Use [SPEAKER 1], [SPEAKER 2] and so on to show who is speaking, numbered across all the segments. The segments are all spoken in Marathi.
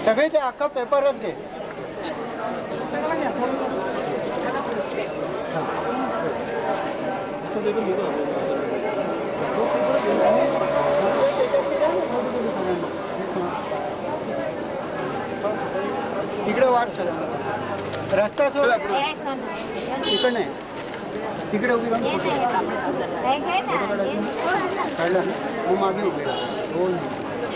[SPEAKER 1] सगळे ते अख्खा पेपरच घे. तिकडे वाट चला रस्ता सोड तिकडे नाही तिकडे उभी राहून काढलं मग मागे उभी राहा.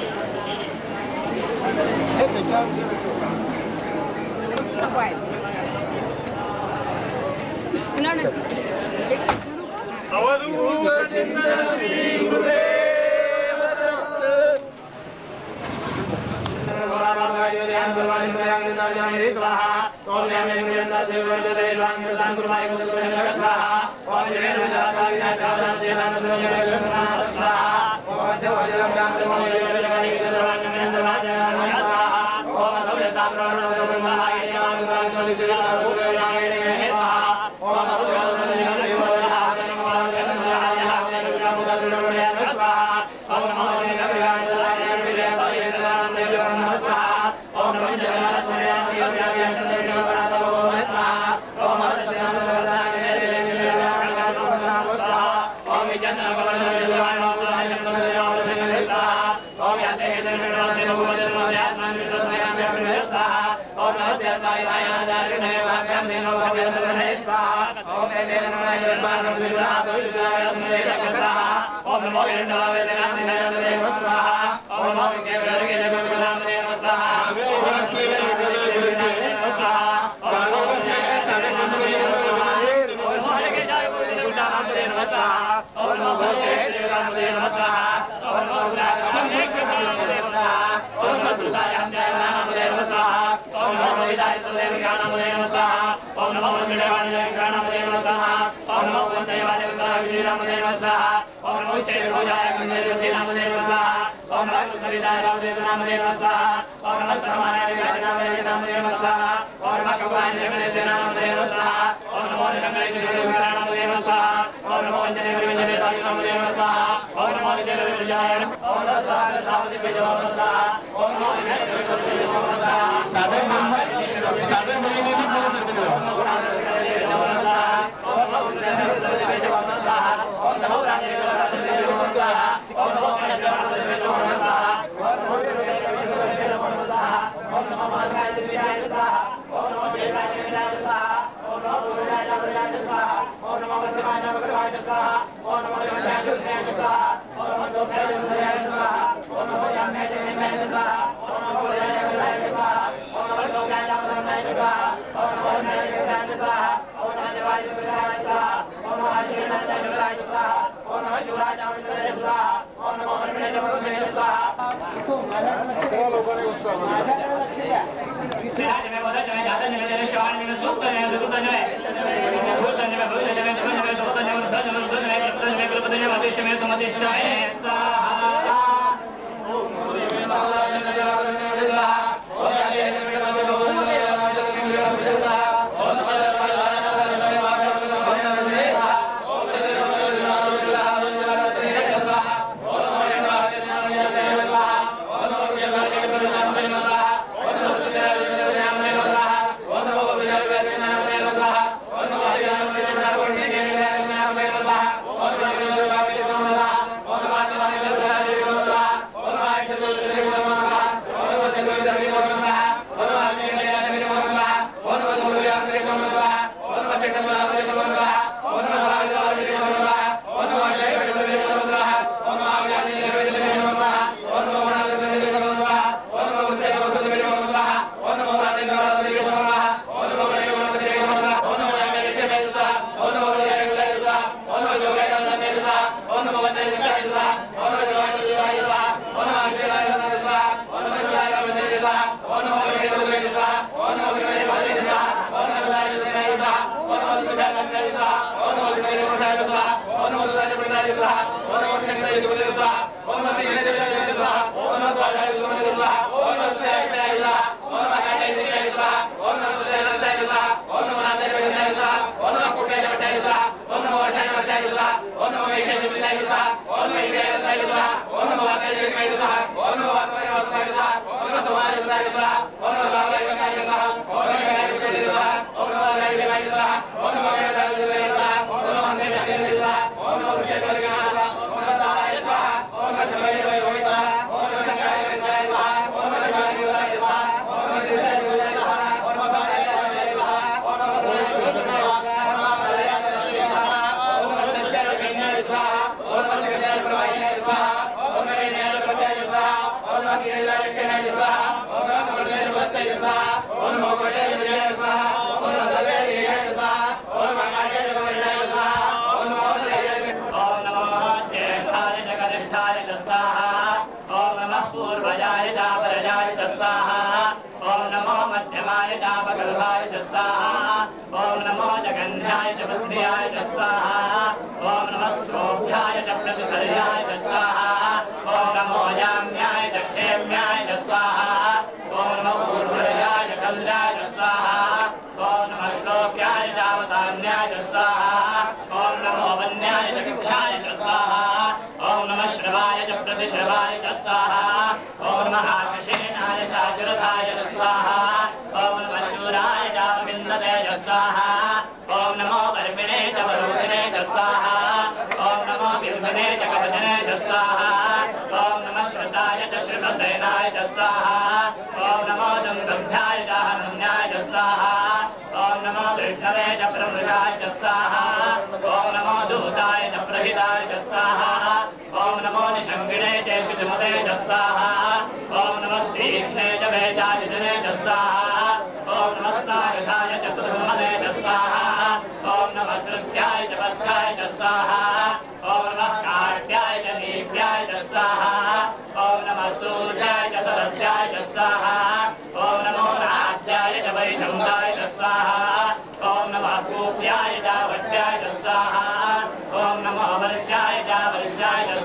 [SPEAKER 2] Om Namo Varshaya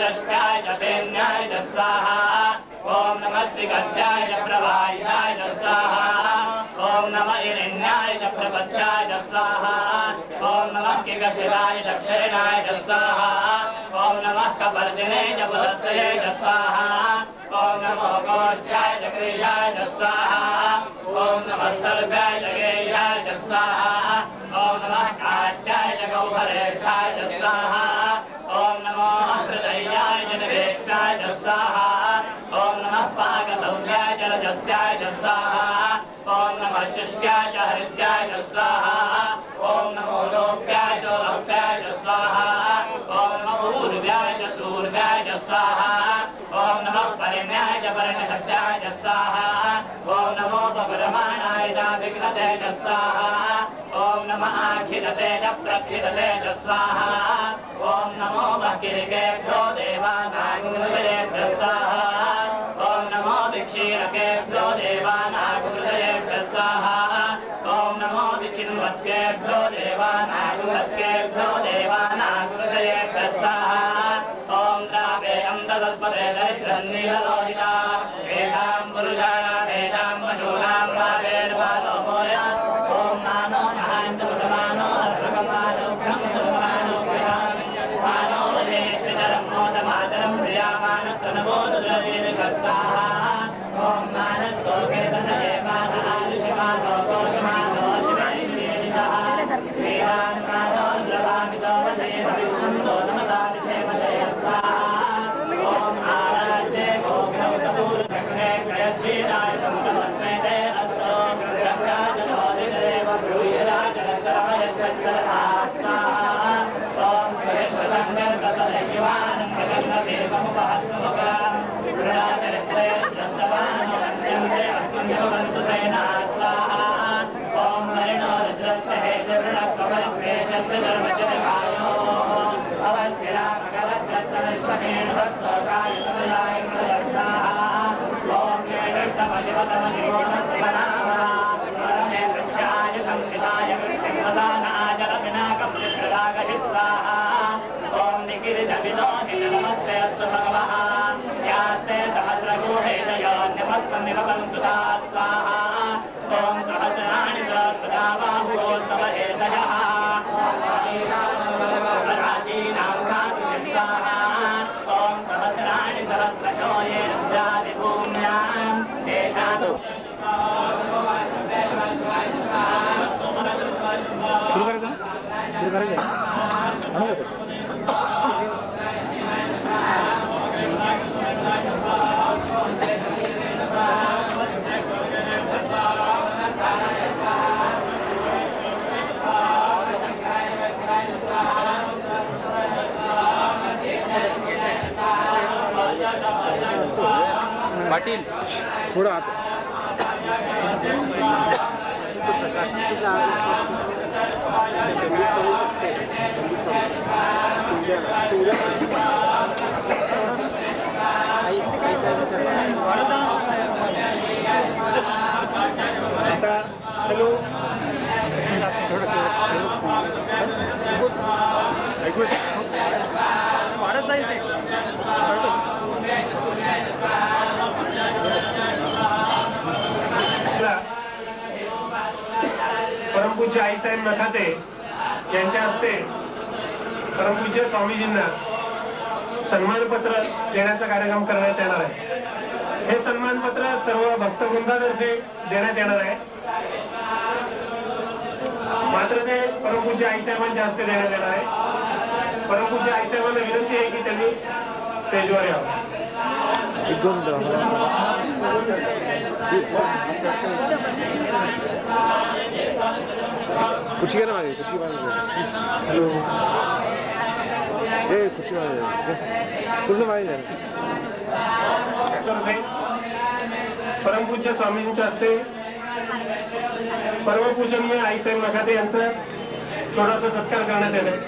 [SPEAKER 2] षष्ठाय च तेन्याय च स्वाहा ओम नमः श्रीगद्याय च प्रवाह्याय च स्वाहा ओम नमः हिरण्याय च प्रपद्याय च स्वाहा ओम नमः किगशिराय च क्षयणाय च स्वाहा ओम नमः कपर्दिने च पुरस्त्ये च स्वाहा ओम नमो गोष्ठाय च क्रियाय च स्वाहा ओम नमः सर्वाय च गेयाय च स्वाहा ओम नमः काट्याय च गौहरेष्ठाय च स्वाहा ओम नमो हृदयाय च निवेष्टाय च स्वाहा ओम नमः पाकसौर्याय च रजस्याय च स्वाहा ओम नमः शुष्क्याय च हरित्याय च स्वाहा ओम नमो लोक्याय च लक्ष्याय च स्वाहा ओम नमो ऊर्व्याय च सूर्याय च स्वाहा ओम नमः परिण्याय च परिणशस्याय च स्वाहा ओम नमो पकुरमाणाय च विघ्नते च स्वाहा ओम नमः आखिलते च प्रक्षिलते च स्वाहा ओम नमो बकिरिकेभ्यो देवानागुरुदेभ्यो स्वाहा ओम नमो विक्षीरकेभ्यो देवानागुरुदेभ्यो स्वाहा ओम नमो विचिन्वत्केभ्यो देवानागुरुदेभ्यो देवानागुरुदेभ्यो स्वाहा ओम रावे अन्तदस्पदे दरिद्रन्नीललोहिता वेदां पुरुषाणां वेदां पशूनां वावेर्वालो मोया ओम नानो नहान्तमुदमानो अर्भगमानो क्षममुदमानो मानो वदेष्टितरं मोदमातरं प्रियामानस्तनवो रुद्रवीरशस्ताः ओम मानस्तोके तनदेवानादिशिमानो दोषमानो शिवैर्येदिशः वेदान्मानो द्रवामितो वदेव विष्णुतो नमतादिदेवते स्वाहा ओम आराध्ये गोघ्नौतपूर्वग्ने क्रयज्जीराय संप्रमत्मेते अस्तो रक्षाजनोदिदेव ब्रूयराजनशरमयच्छत्रहा स्वाहा ओम श्रेष्ठतङ्गर्कसदैवानं प्रगन्नदेवमुपहत्वमुपरां गृहाचरित्रे रसवानवन्यन्ते अस्मन्यवन्तु सेना स्वाहा ओम हरिणो रुद्रस्य हेतुर्णकवरिप्रेषस्य धर्मजनशायो अवन्तिरा भगवद्गस्तनश्वमेण हस्तकाय तदयाय मदस्ताः ओम जयकृष्णमजिवतमजिवोनस्तिमनामः परमे वृक्षाय संहिताय वृक्षप्रदानाय रविनाकं चित्ररागहि स्वाहा ओम निकिरितविदो नमस्ते अस्तु भगवः यास्ते सहस्रगूहेतयोन्यमस्तमिव बन्धु स्वाहा ओम सहस्राणि सहस्रनामाभूस्तव हेतयः प्राचीनां घातुः स्वाहा ओम सहस्राणि सहस्रशो येन स्यादि भूम्यां येषातु
[SPEAKER 1] सुरू करायचं
[SPEAKER 3] पाटील
[SPEAKER 1] थोडं आत आता हॅलो वाढत जाईल ते
[SPEAKER 4] परमपूज्य आईसाहेब नखाते यांच्या हस्ते परमपूज्य स्वामीजींना सन्मानपत्र देण्याचा कार्यक्रम करण्यात येणार आहे. हे सन्मानपत्र सर्व भक्तवृंदातर्फे देण्यात येणार आहे. मात्र ते परमपूज्य आईसाहेबांच्या हस्ते देण्यात येणार आहे. परमपूज्य आईसाहेबांना विनंती आहे की त्यांनी स्टेजवर यावं.
[SPEAKER 5] कुछ ना मागे कुछ हेलो ए कुछ पूर्ण मागे
[SPEAKER 4] परमपूज्य स्वामींच्या हस्ते परमपूजनीय आईसाहेब नखाते यांचा थोडासा सत्कार करण्यात येणार.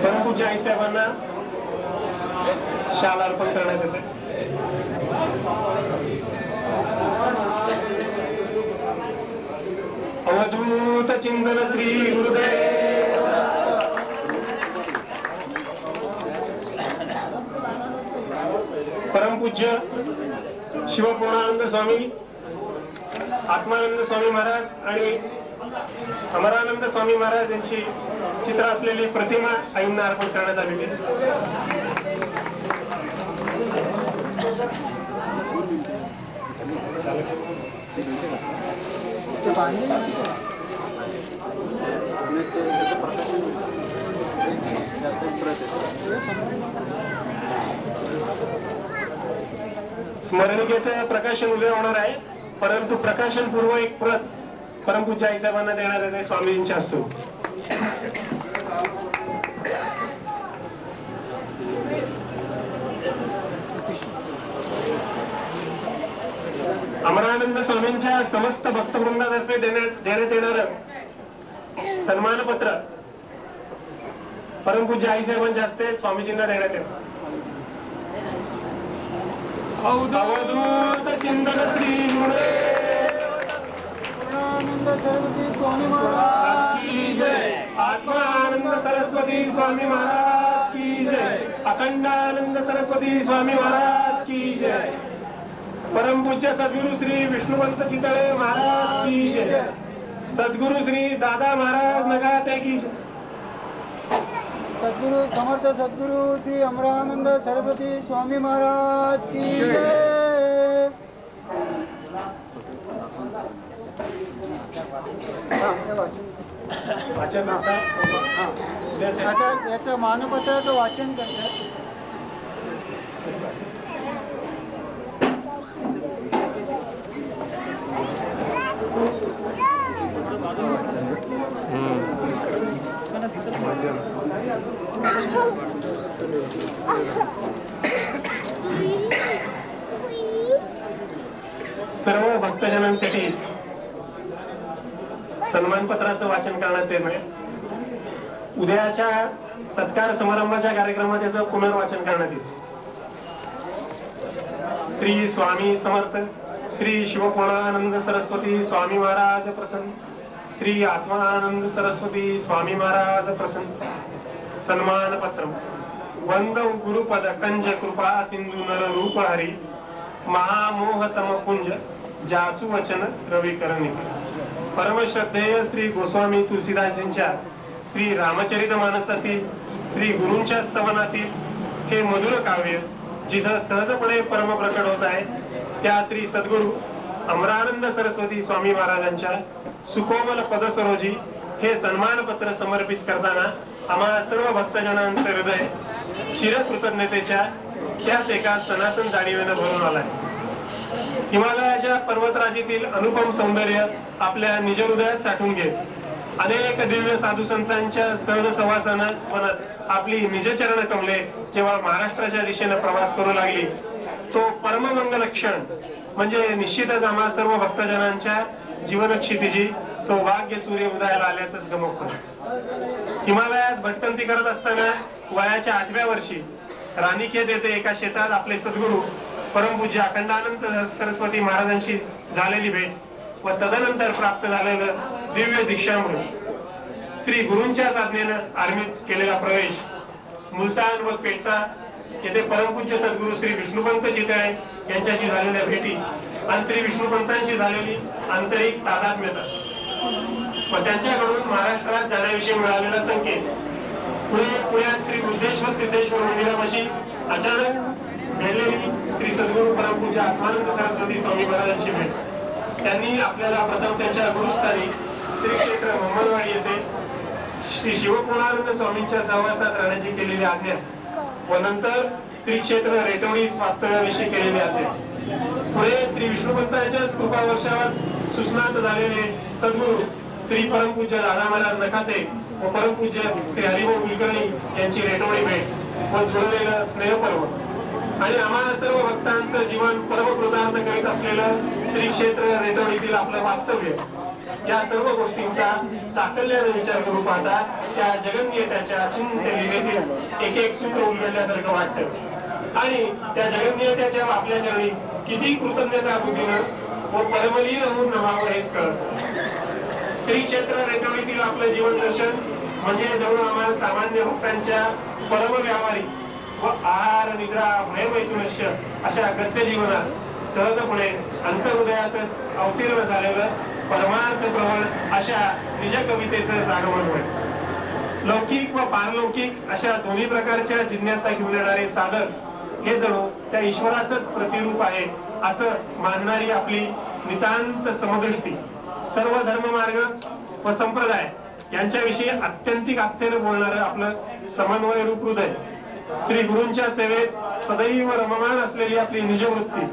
[SPEAKER 4] परमपूज्य आई साहेबांना शाल अर्पण करण्यात येते. अवधूत चिंतन श्री गुरुदेव. परमपूज्य शिवपूर्णानंद स्वामी, आत्मानंद स्वामी महाराज आणि अमरानंद स्वामी महाराज यांची चित्र असलेली प्रतिमा आईंना अर्पण करण्यात आलेली. स्मरणिकेचं प्रकाशन उद्या होणार आहे, परंतु प्रकाशन पूर्व एक प्रत परमपूज्य आई साहेबांना देण्यात येते स्वामीजींच्या हस्तून. अमरानंद स्वामींच्या समस्त भक्तवृंदातर्फे देण्यात येणार सन्मानपत्र परमपूज्य आई साहेबांच्या हस्ते स्वामीजींना देण्यात येतं. अवधूत चिंतन श्री स्वामी महाराज की जय. आत्मानंद सरस्वती स्वामी महाराज की जय. अखंडानंद सरस्वती स्वामी महाराज की जय. परमपूज्य सद्गुरु श्री विष्णुपंत चितळे महाराज की जय. सद्गुरु श्री दादा महाराज नगाते की जय.
[SPEAKER 3] सद्गुरु समर्थ सद्गुरु श्री अमरानंद सरस्वती स्वामी महाराज की जय. याचं मानपत्राचं वाचन करतात.
[SPEAKER 4] सर्व भक्तजनांसाठी सन्मानपत्राचं वाचन करण्यात येईल. उद्याच्या सत्कार समारंभाच्या कार्यक्रमात याचं पुनर्वाचन करण्यात येईल. श्री स्वामी समर्थ श्री शिवपूर्णानंद सरस्वती स्वामी महाराज प्रसन्न. श्री आत्मानंद सरस्वती स्वामी महाराज प्रसन्न. सन्मान पत्र. वंदव गुरुपद कंज कृपा सिंधु नर रूप हरी. महामोहतम पुंज जासु वचन रविकरणी. परमश्रद्धेय श्री गोस्वामी तुलसीदासजींच्या श्री रामचरित मानसातील श्री गुरूंच्या स्तवनातील हे मधुर काव्य जिथं सहजपणे परम प्रकट होत आहे, त्या श्री सद्गुरु अमरानंद सरस्वती स्वामी महाराजांच्या सुकोमल पदसरोजी हे सन्मानपत्र समर्पित करताना आम्हा सर्व भक्तजनांचं हृदय चिरकृतज्ञतेच्या त्याच एका सनातन जाणीवेनं भरून आलाय. हिमालयाच्या पर्वतराजीतील अनुपम सौंदर्य आपल्या निज हृदयात साठवून घेत अनेक दिव्य साधू संतांच्या सहज सहवासानं मनात आपली निजचरण कमले जेव्हा महाराष्ट्राच्या दिशेने प्रवास करू लागली, तो परममंगल क्षण म्हणजे निश्चितच आम्हा सर्व भक्तजनांच्या जीवन क्षितिजी सौभाग्य सूर्य उदयाला आल्याचंच गमक. हिमालयात भटकंती करत असताना वयाच्या 8व्या वर्षी राणीखेत येथे एका शेतात आपले सद्गुरू परमपूज्य अखंडानंद सरस्वती महाराजांशी झालेली भेट व तदनंतर प्राप्त झालेलं दिव्य दीक्षामृत, श्री गुरूंच्याच आज्ञेनं आर्मीत केलेला प्रवेश, मुलतान व पेटा येथे परमपूज्य सद्गुरू श्री विष्णुपंत चितळे यांच्याशी झालेल्या भेटी आणि श्री विष्णुपंतांशी झालेली आंतरिक तादात्म्यता व त्यांच्याकडून महाराष्ट्रात जाण्याविषयी मिळालेला संकेत, पुण्यात श्री बुद्धेश्वर सिद्धेश्वर मंदिरापाशी अचानक घडलेली श्री सद्गुरू परमपूज्य आत्मानंद सरस्वती स्वामी महाराजांची भेट, त्यांनी आपल्याला प्रथम त्यांच्या गुरुस्थानी श्री क्षेत्र मोहम्मदवाडी येथे श्री शिवपूर्णानंद स्वामींच्या सहवासात राहण्याची केलेली आज्ञा व नंतर श्री क्षेत्र रेटवडी वास्तव्याविषयी केलेली आज्ञा, पुढे श्री विष्णुपंतांच्याच कृपा वर्षावर सुस्नात झालेले सद्गुरू श्री परमपूज्य दादा महाराज नखाते व परमपूज्य श्री हरिभाऊ कुलकर्णी यांची रेटवडी भेट व जुळलेलं स्नेहपर्व आणि आम्हा सर्व भक्तांचं जीवन परमकृतार्थ करीत असलेलं श्री क्षेत्र रेटवडीतील आपलं वास्तव्य या सर्व गोष्टींचा साकल्याने विचार करू पाहता त्या जगन्नियतेच्या चिंत्य लिलेतील एक एक सूत्र उलगडल्यासारखं वाटतं आणि त्या जगन्नियतेच्या आपल्या चरणी किती कृतज्ञता बुद्धीनं व परमलीन होऊन नमावं हेच कळत. श्री क्षेत्र रेटवडीतील आपलं जीवन दर्शन म्हणजे जवळ आम्हाला सामान्य भक्तांच्या परम व्यावहारिक व आहार निद्रा भयमैथुनश्य अशा गद्य जीवनात सहजपणे अंतर्हृदयातच अवतीर्ण झालेलं परमार्थ प्रवण अशा निज कवितेचं जागरण होय. लौकिक व पारलौकिक अशा दोन्ही प्रकारच्या जिज्ञासा घेऊन येणारे साधक हे जणू त्या ईश्वराचंच प्रतिरूप आहे असं मानणारी आपली नितांत समदृष्टी सर्व धर्ममार्ग व संप्रदाय यांच्याविषयी अत्यंतिक आस्थेनं बोलणारं आपलं समन्वय रूप हृदय, श्री गुरूंच्या सेवेत सदैव रममाण असलेली आपली निजवृत्ती,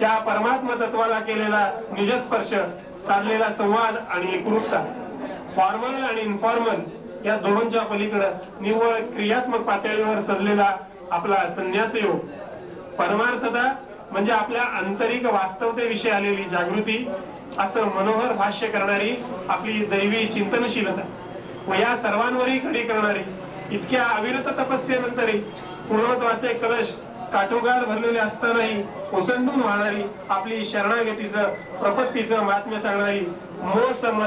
[SPEAKER 4] त्या परमात्म तत्वाला केलेला निजस्पर्श, साधलेला संवाद आणि एकरूपता, फॉर्मल आणि इनफॉर्मल या दोहोंच्या पलीकडे निव्वळ क्रियात्मक पातळीवर सजलेला आपला संन्यास योग, परमार्थता म्हणजे आपल्या आंतरिक वास्तवतेविषयी आलेली जागृती असं मनोहर भाष्य करणारी आपली दैवी चिंतनशीलता व या सर्वांवरही खडी करणारी इतक्या अविरत तपस्येनंतरही पूर्णत्वाचे कलश काठोगार भरलेले असतानाही ओसंडून वाहणारी आपली शरणागतीचं प्रपत्तीचं महात्म्य सांगणारी मो सम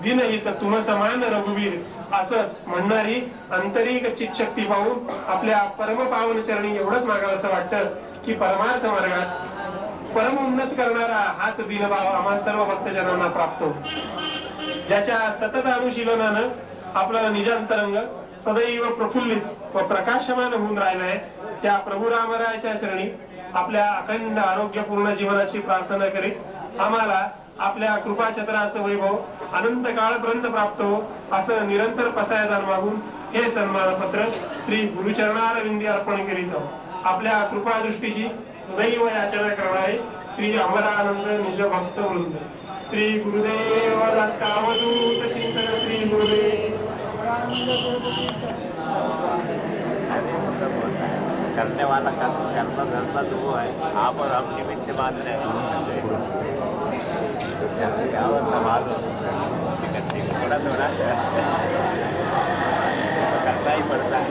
[SPEAKER 4] दीनहित तुम समान रघुवीर असंच म्हणणारी आंतरिक चितशक्ती पाहून आपल्या परम पावन चरणी एवढंच मागावं असं वाटतं की परमार्थ मार्गात परम उन्नत करणारा हाच दीनभाव आम्हा सर्व भक्तजनांना प्राप्त हो. ज्याच्या सतत अनुशीलनानं आपलं निजांतरंग सदैव प्रफुल्लित व प्रकाशमान होऊन राहिलाय त्या प्रभू रामरायाच्या चरणी आपल्या अखंड आरोग्यपूर्ण जीवनाची प्रार्थना करीत आम्हाला आपल्या कृपाछत्राचं वैभव अनंत काळपर्यंत प्राप्त हो असं निरंतर पसायदान मागून हे सन्मानपत्र श्री गुरुचरणारविंदी अर्पण करीत आहोत. आपल्या कृपादृष्टीची सदैव याचना करणारे श्री अमरानंद निज भक्त वृंद, श्री गुरुदेव दत्तावधूत चिंतन, श्री गुरुदेव
[SPEAKER 6] करने वाला कर्म धर्म तो वो है, आप और हम निमित्त मात्र हैं. थोड़ा थोड़ा करना ही पड़ता है.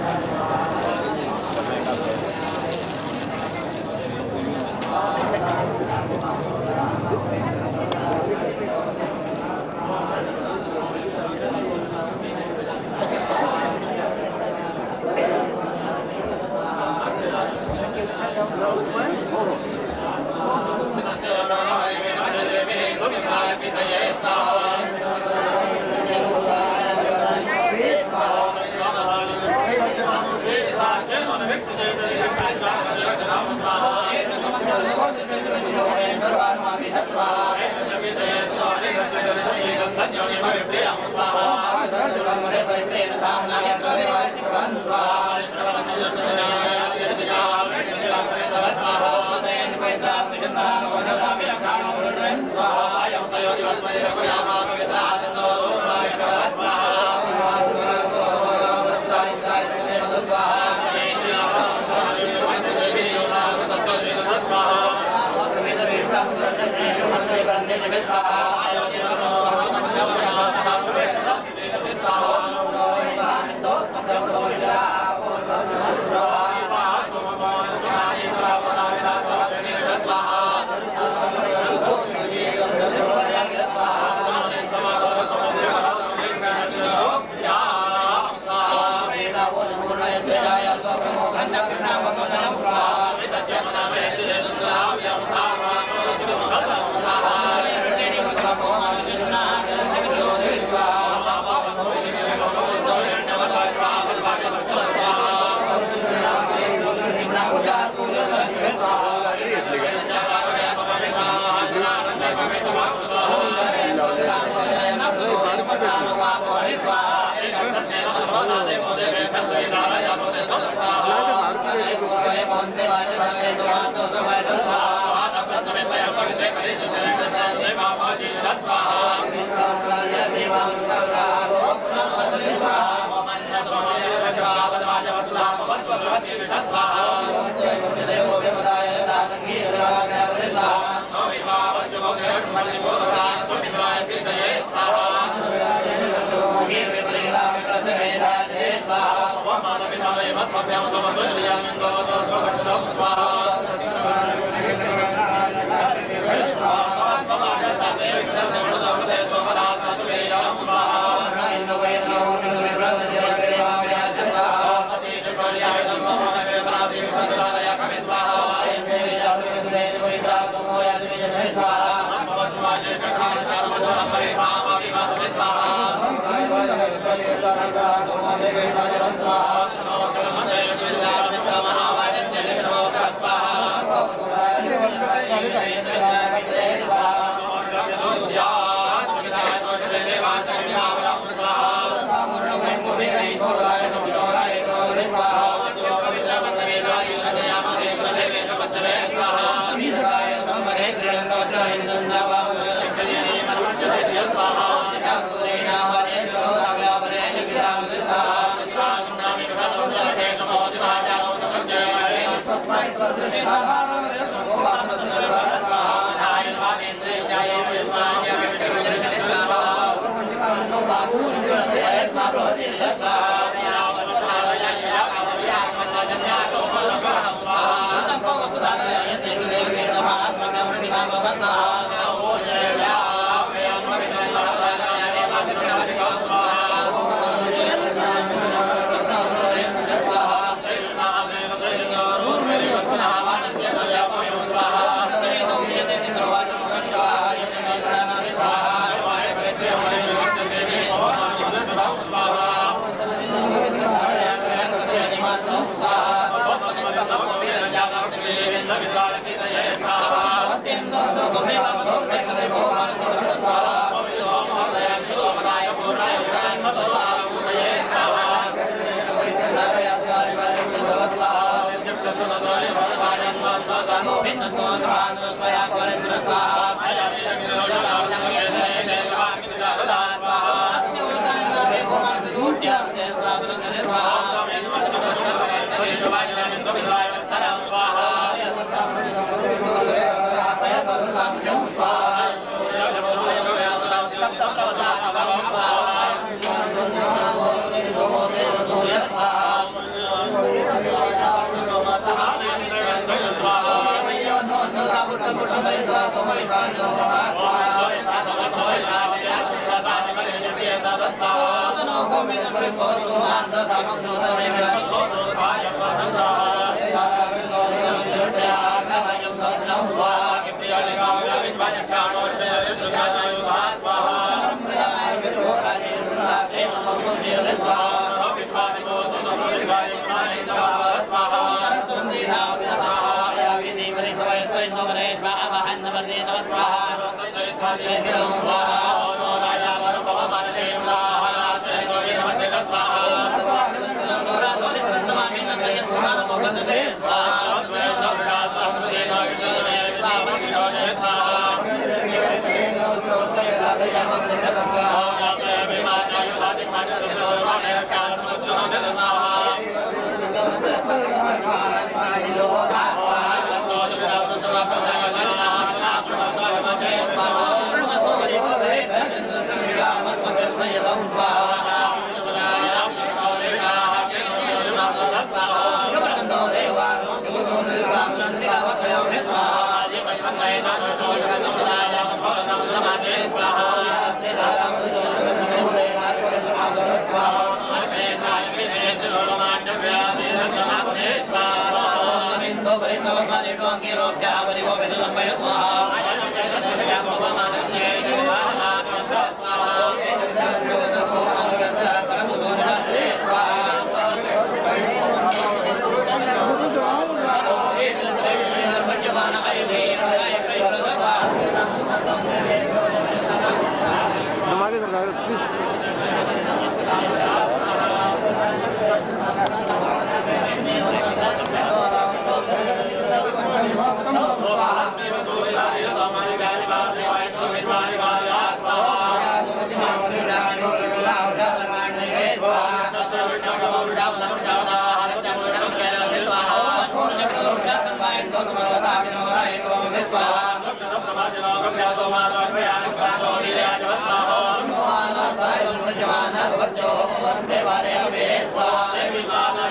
[SPEAKER 2] Swami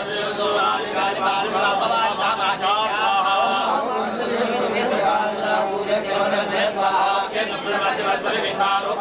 [SPEAKER 7] Oh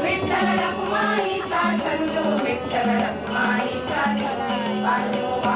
[SPEAKER 7] Vitthal रखुमाईचा छंदो Vitthal रखुमाईचा छंदो